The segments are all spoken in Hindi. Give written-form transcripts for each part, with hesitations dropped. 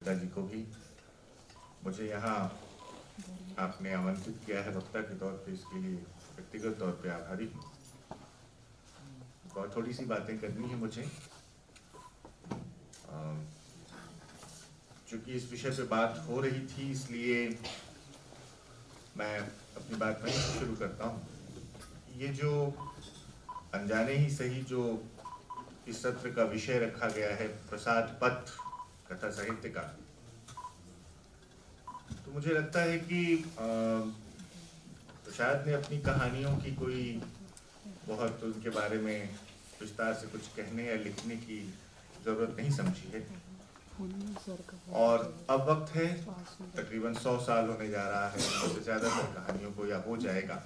गीता जी को भी। मुझे यहाँ आपने आमंत्रित किया है वक्ता के तौर पे, इसके लिए व्यक्तिगत तौर पे आभारी हूँ। और थोड़ी सी बातें करनी है मुझे, चूँकि इस विषय पे बात हो रही थी इसलिए मैं अपनी बात वहीं से शुरू करता हूँ। ये जो अनजाने ही सही जो इस सत्र का विषय रखा गया है, प्रसाद पत्र कथा साहित्य का, तो मुझे लगता है कि प्रसाद ने अपनी कहानियों की कोई बहुत उनके बारे में विस्तार से कुछ कहने या लिखने की ज़रूरत नहीं समझी है। और अब वक्त है, तकरीबन 100 साल होने जा रहा है, उससे ज़्यादातर कहानियों को या हो जाएगा।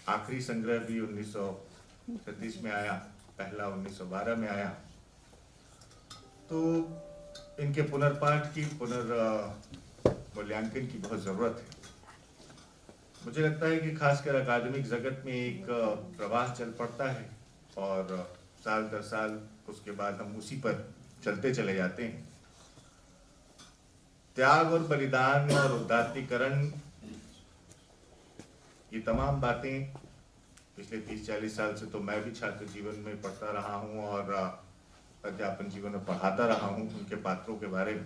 आखिरी संग्रह भी 1936 में आया, पहला 1912 में आया। तो इनके पुनर्पाठ की मूल्यांकन की बहुत ज़रूरत है। मुझे लगता है कि खासकर अकादमिक जगत में एक प्रवाह चल पड़ता है और साल दर साल उसके बाद हम उसी पर चलते चले जाते हैं। त्याग और बलिदान और उदात्तीकरण, ये तमाम बातें पिछले 30-40 साल से तो मैं भी छात्र जीवन में पढ़ता रहा हूँ और अध्यापन जीवन में पढ़ाता रहा हूँ उनके पात्रों के बारे में।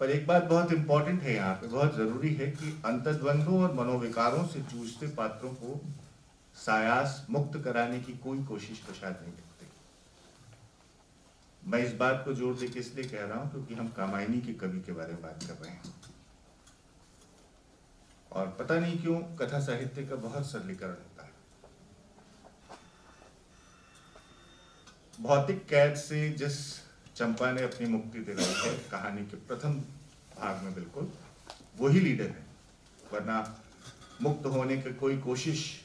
पर एक बात बहुत इंपॉर्टेंट है यहाँ पे, बहुत जरूरी है कि अंतर्द्वंद्वों और मनोविकारों से जूझते पात्रों को सायास मुक्त कराने की कोई कोशिश प्रसाद नहीं करते। मैं इस बात को जोर देकर इसलिए कह रहा हूँ क्योंकि हम कामायनी के कवि के बारे में बात कर रहे हैं और पता नहीं क्यों कथा साहित्य का बहुत सरलीकरण होता है। भौतिक कैद से जिस चंपा ने अपनी मुक्ति दिलाई है कहानी के प्रथम भाग में, बिल्कुल वही लीडर है, वरना मुक्त होने की कोई कोशिश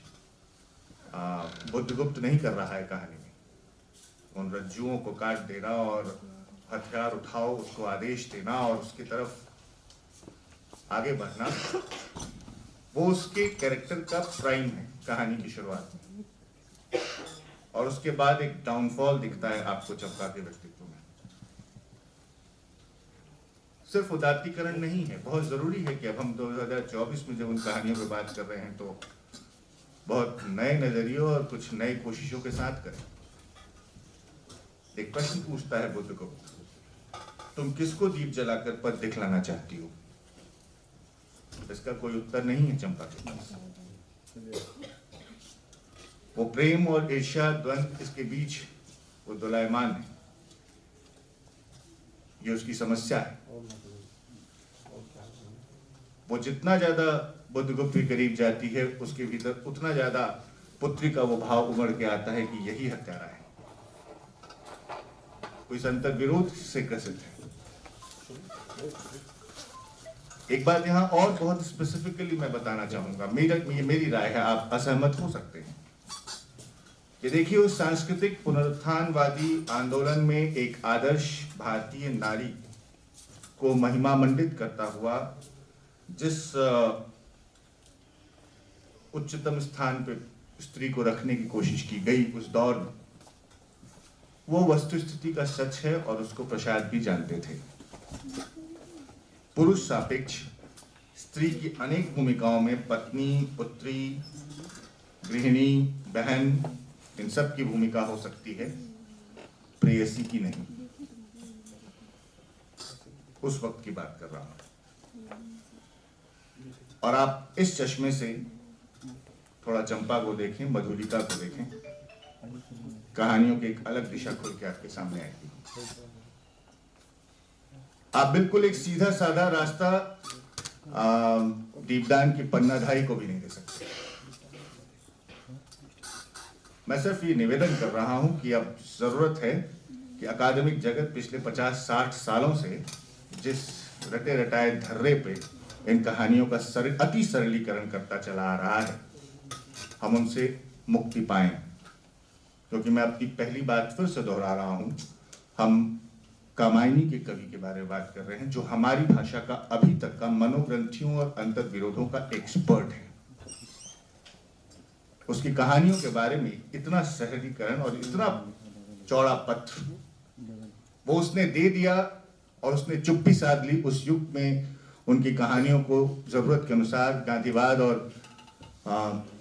बुद्धगुप्त नहीं कर रहा है कहानी में। उन रज्जुओं को काट देना और हथियार उठाओ उसको आदेश देना और उसकी तरफ आगे बढ़ना, वो उसके कैरेक्टर का प्राइम है कहानी की शुरुआत में। और उसके बाद एक डाउनफॉल दिखता है आपको चंपा के व्यक्तित्व में। सिर्फ उदात्तीकरण नहीं है, बहुत जरूरी है कि अब हम 2024 में जब उन कहानियों पर बात कर रहे हैं तो बहुत नए नजरियों और कुछ नई कोशिशों के साथ करें। एक प्रश्न पूछता है बुद्ध को, तुम किसको दीप जलाकर पद दिखलाना चाहती हो? इसका कोई उत्तर नहीं है चंपा के पास। वो प्रेम और ईर्ष्या द्वंद इसके बीच वो दोलायमान है, ये उसकी समस्या है। वो जितना ज्यादा बुद्धगुप्त के करीब जाती है उसके भीतर उतना ज्यादा पुत्री का वो भाव उमड़ के आता है कि यही हत्यारा है, कोई अंतर विरोध से ग्रसित है। एक बात यहाँ और बहुत स्पेसिफिकली मैं बताना चाहूंगा, मेरी राय है, आप असहमत हो सकते हैं। ये देखिए, उस सांस्कृतिक पुनरुत्थानवादी आंदोलन में एक आदर्श भारतीय नारी को महिमा मंडित करता हुआ जिस उच्चतम स्थान पे स्त्री को रखने की कोशिश की गई उस दौर में, वो वस्तुस्थिति का सच है और उसको प्रसाद भी जानते थे। पुरुष सापेक्ष स्त्री की अनेक भूमिकाओं में पत्नी, पुत्री, गृहिणी, बहन, इन सब की भूमिका हो सकती है, प्रेयसी की नहीं। उस वक्त की बात कर रहा हूं। और आप इस चश्मे से थोड़ा चंपा को देखें, मधुलिका को देखें, कहानियों की एक अलग दिशा खुल के आपके सामने आएगी। आप बिल्कुल एक सीधा साधा रास्ता दीपदान की पन्नाधारी को भी नहीं दे सकते। मैं सिर्फ ये निवेदन कर रहा हूं कि अब जरूरत है कि अकादमिक जगत पिछले 50-60 सालों से जिस रटे रटाए धर्रे पे इन कहानियों का अति सरलीकरण करता चला आ रहा है, हम उनसे मुक्ति पाएं। क्योंकि मैं अपनी पहली बात फिर से दोहरा रहा हूं, हम कामायनी के कवि के बारे में बात कर रहे हैं जो हमारी भाषा का अभी तक का मनोग्रंथियों और अंतर विरोधों का एक्सपर्ट है। उसकी कहानियों के बारे में इतना सरलीकरण और इतना चौड़ा पत्र वो उसने दे दिया और उसने चुप्पी साध ली। उस युग में उनकी कहानियों को ज़रूरत के अनुसार गांधीवाद और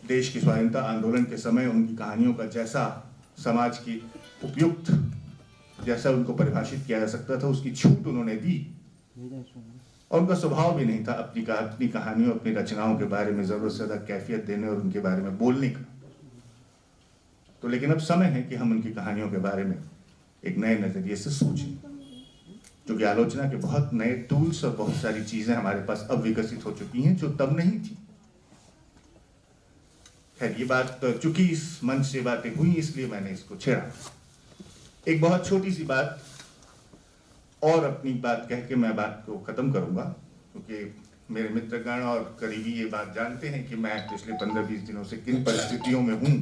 देश की स्वाधीनता आंदोलन के समय उनकी कहानियों का जैसा समाज की उपयुक्त जैसा उनको परिभाषित किया जा सकता था उसकी छूट उन्होंने दी। और उनका स्वभाव भी नहीं था अपनी कहानियों अपनी रचनाओं के बारे में ज़रूरत से ज़्यादा कैफियत देने और उनके बारे में बोलने का। तो लेकिन अब समय है कि हम उनकी कहानियों के बारे में एक नए नज़रिए से सोचें, क्योंकि आलोचना के बहुत नए टूल्स और बहुत सारी चीज़ें हमारे पास अब विकसित हो चुकी हैं जो तब नहीं थी। खैर, ये बात चूंकि इस मंच से बातें हुई इसलिए मैंने इसको छेड़ा। एक बहुत छोटी सी बात और अपनी बात कह के मैं बात को ख़त्म करूंगा, क्योंकि मेरे मित्रगण और करीबी ये बात जानते हैं कि मैं पिछले 15-20 दिनों से किन परिस्थितियों में हूँ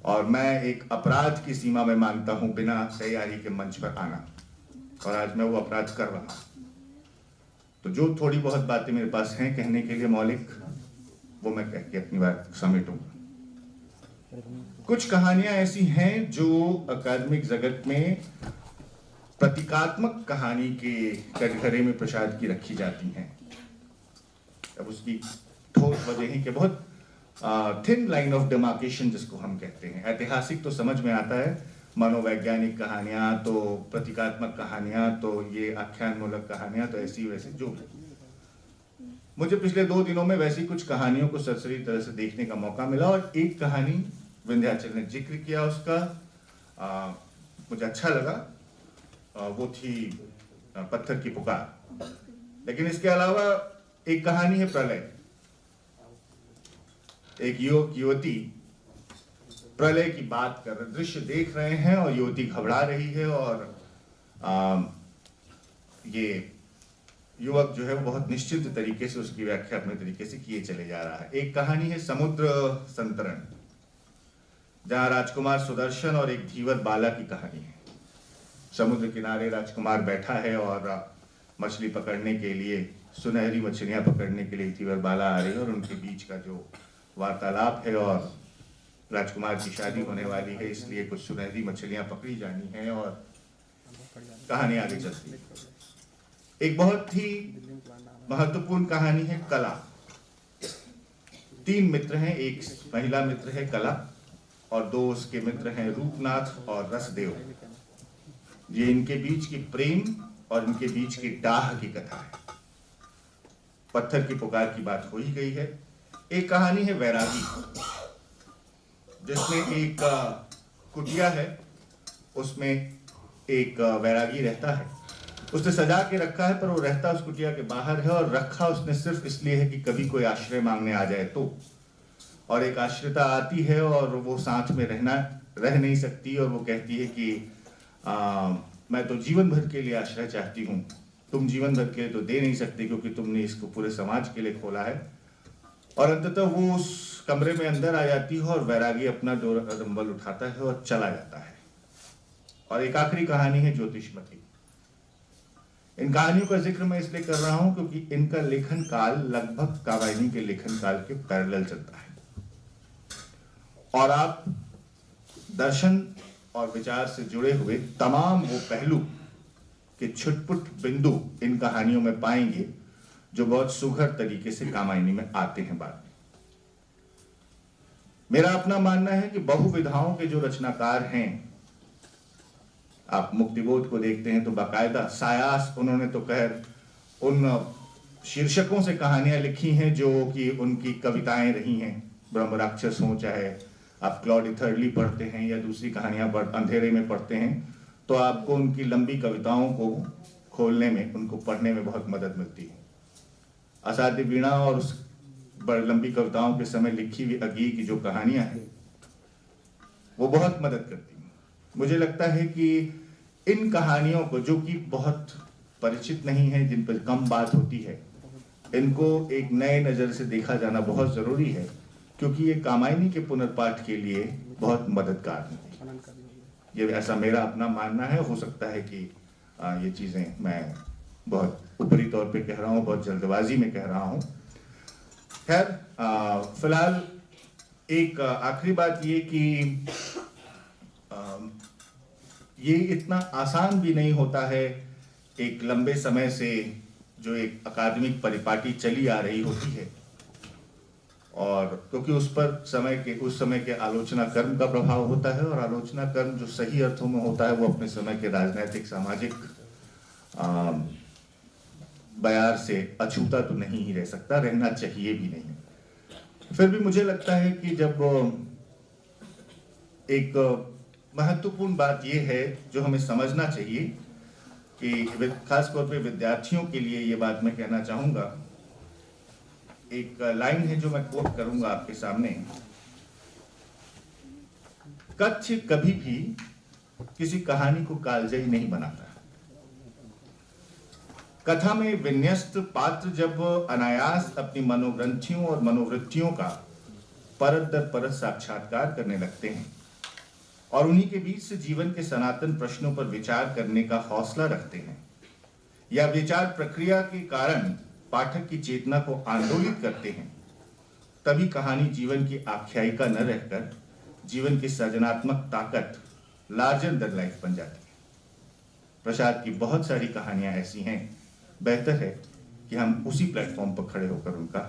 और मैं एक अपराध की सीमा में मानता हूँ बिना तैयारी के मंच पर आना, और आज मैं वो अपराध कर रहा हूँ। तो जो थोड़ी बहुत बातें मेरे पास हैं कहने के लिए मौलिक, वो मैं कह के अपनी बात समेटूंगा। कुछ कहानियां ऐसी हैं जो अकादमिक जगत में प्रतीकात्मक कहानी के कटघरे में प्रसाद की रखी जाती हैं। अब उसकी ठोस वजह है कि बहुत थिन लाइन ऑफ डिमार्केशन जिसको हम कहते हैं। ऐतिहासिक तो समझ में आता है, मनोवैज्ञानिक कहानियां तो प्रतीकात्मक कहानियां तो ये आख्यान मूलक कहानियां तो ऐसी वैसी जो। मुझे पिछले 2 दिनों में वैसी कुछ कहानियों को सरसरी तरह से देखने का मौका मिला और एक कहानी विंध्याचल ने जिक्र किया उसका, मुझे अच्छा लगा, वो थी पत्थर की पुकार। लेकिन इसके अलावा एक कहानी है प्रलय। एक युवक युवती प्रलय की बात कर रहे, दृश्य देख रहे हैं और युवती घबरा रही है और ये युवक जो है वो बहुत निश्चित तरीके से उसकी व्याख्या अपने तरीके से किए चले जा रहा है। एक कहानी है समुद्र संतरण, जहां राजकुमार सुदर्शन और एक धीवर बाला की कहानी है। समुद्र किनारे राजकुमार बैठा है और मछली पकड़ने के लिए, सुनहरी मछलियां पकड़ने के लिए धीवर बाला आ रही है और उनके बीच का जो वार्तालाप है, और राजकुमार की शादी होने वाली है इसलिए कुछ सुनहरी मछलियां पकड़ी जानी है और कहानी आगे चलती है। एक बहुत ही महत्वपूर्ण कहानी है कला। 3 मित्र हैं, एक महिला मित्र है कला और 2 उसके मित्र हैं रूपनाथ और रसदेव। ये इनके बीच की प्रेम और इनके बीच की डाह की कथा है। पत्थर की पुकार की बात हो ही गई है। एक कहानी है वैरागी, जिसमें एक कुटिया है, उसमें एक वैरागी रहता है। उसने सजा के रखा है पर वो रहता उस कुटिया के बाहर है और रखा उसने सिर्फ इसलिए है कि कभी कोई आश्रय मांगने आ जाए तो। और एक आश्रिता आती है और वो साथ में रह नहीं सकती और वो कहती है कि मैं तो जीवन भर के लिए आश्रय चाहती हूँ, तुम जीवन भर के लिए तो दे नहीं सकते क्योंकि तुमने इसको पूरे समाज के लिए खोला है। और अंततः वो उस कमरे में अंदर आ जाती है और वैरागी अपना डंबल उठाता है और चला जाता है। और एक आखिरी कहानी है ज्योतिषमती। इन कहानियों का जिक्र मैं इसलिए कर रहा हूं क्योंकि इनका लेखन काल लगभग कावाइनी के लेखन काल के पैरेलल चलता है और आप दर्शन और विचार से जुड़े हुए तमाम वो पहलू के छुटपुट बिंदु इन कहानियों में पाएंगे जो बहुत सुघर तरीके से कामायनी में आते हैं बाद में। मेरा अपना मानना है कि बहुविधाओं के जो रचनाकार हैं, आप मुक्तिबोध को देखते हैं तो बाकायदा सायास उन्होंने तो खैर उन शीर्षकों से कहानियां लिखी हैं जो कि उनकी कविताएं रही हैं। ब्रह्म राक्षस हो, चाहे आप क्लॉड इथरली पढ़ते हैं या दूसरी कहानियां अंधेरे में पढ़ते हैं, तो आपको उनकी लंबी कविताओं को खोलने में, उनको पढ़ने में बहुत मदद मिलती है। असाध्य वीणा और उस लंबी कविताओं के समय लिखी हुई अगी की जो कहानियां हैं वो बहुत मदद करती हैं। मुझे लगता है कि इन कहानियों को, जो कि बहुत परिचित नहीं है, जिन पर कम बात होती है, इनको एक नए नज़र से देखा जाना बहुत ज़रूरी है क्योंकि ये कामायनी के पुनर्पाठ के लिए बहुत मददगार है। ये ऐसा मेरा अपना मानना है। हो सकता है कि ये चीज़ें मैं बहुत ऊपरी तौर पे कह रहा हूँ, बहुत जल्दबाजी में कह रहा हूँ। खैर, फिलहाल एक आखिरी बात ये कि ये इतना आसान भी नहीं होता है एक लंबे समय से जो एक अकादमिक परिपाटी चली आ रही होती है, और क्योंकि उस समय के आलोचना कर्म का प्रभाव होता है, और आलोचना कर्म जो सही अर्थों में होता है वो अपने समय के राजनीतिक सामाजिक बयार से अछूता तो नहीं ही रह सकता, रहना चाहिए भी नहीं। फिर भी मुझे लगता है कि जब एक महत्वपूर्ण बात यह है जो हमें समझना चाहिए कि खासतौर पे विद्यार्थियों के लिए ये बात मैं कहना चाहूँगा। एक लाइन है जो मैं कोट करूंगा आपके सामने। कच्छ कभी भी किसी कहानी को कालजयी नहीं बनाता। कथा में विन्यस्त पात्र जब अनायास अपनी मनोग्रंथियों और मनोवृत्तियों का परत दर परत साक्षात्कार करने लगते हैं और उन्हीं के बीच से जीवन के सनातन प्रश्नों पर विचार करने का हौसला रखते हैं, या विचार प्रक्रिया के कारण पाठक की चेतना को आंदोलित करते हैं, तभी कहानी जीवन की आख्यायिका न रहकर जीवन की सृजनात्मक ताकत, लार्जर देन लाइफ बन जाती है। प्रसाद की बहुत सारी कहानियां ऐसी हैं, बेहतर है कि हम उसी प्लेटफॉर्म पर खड़े होकर उनका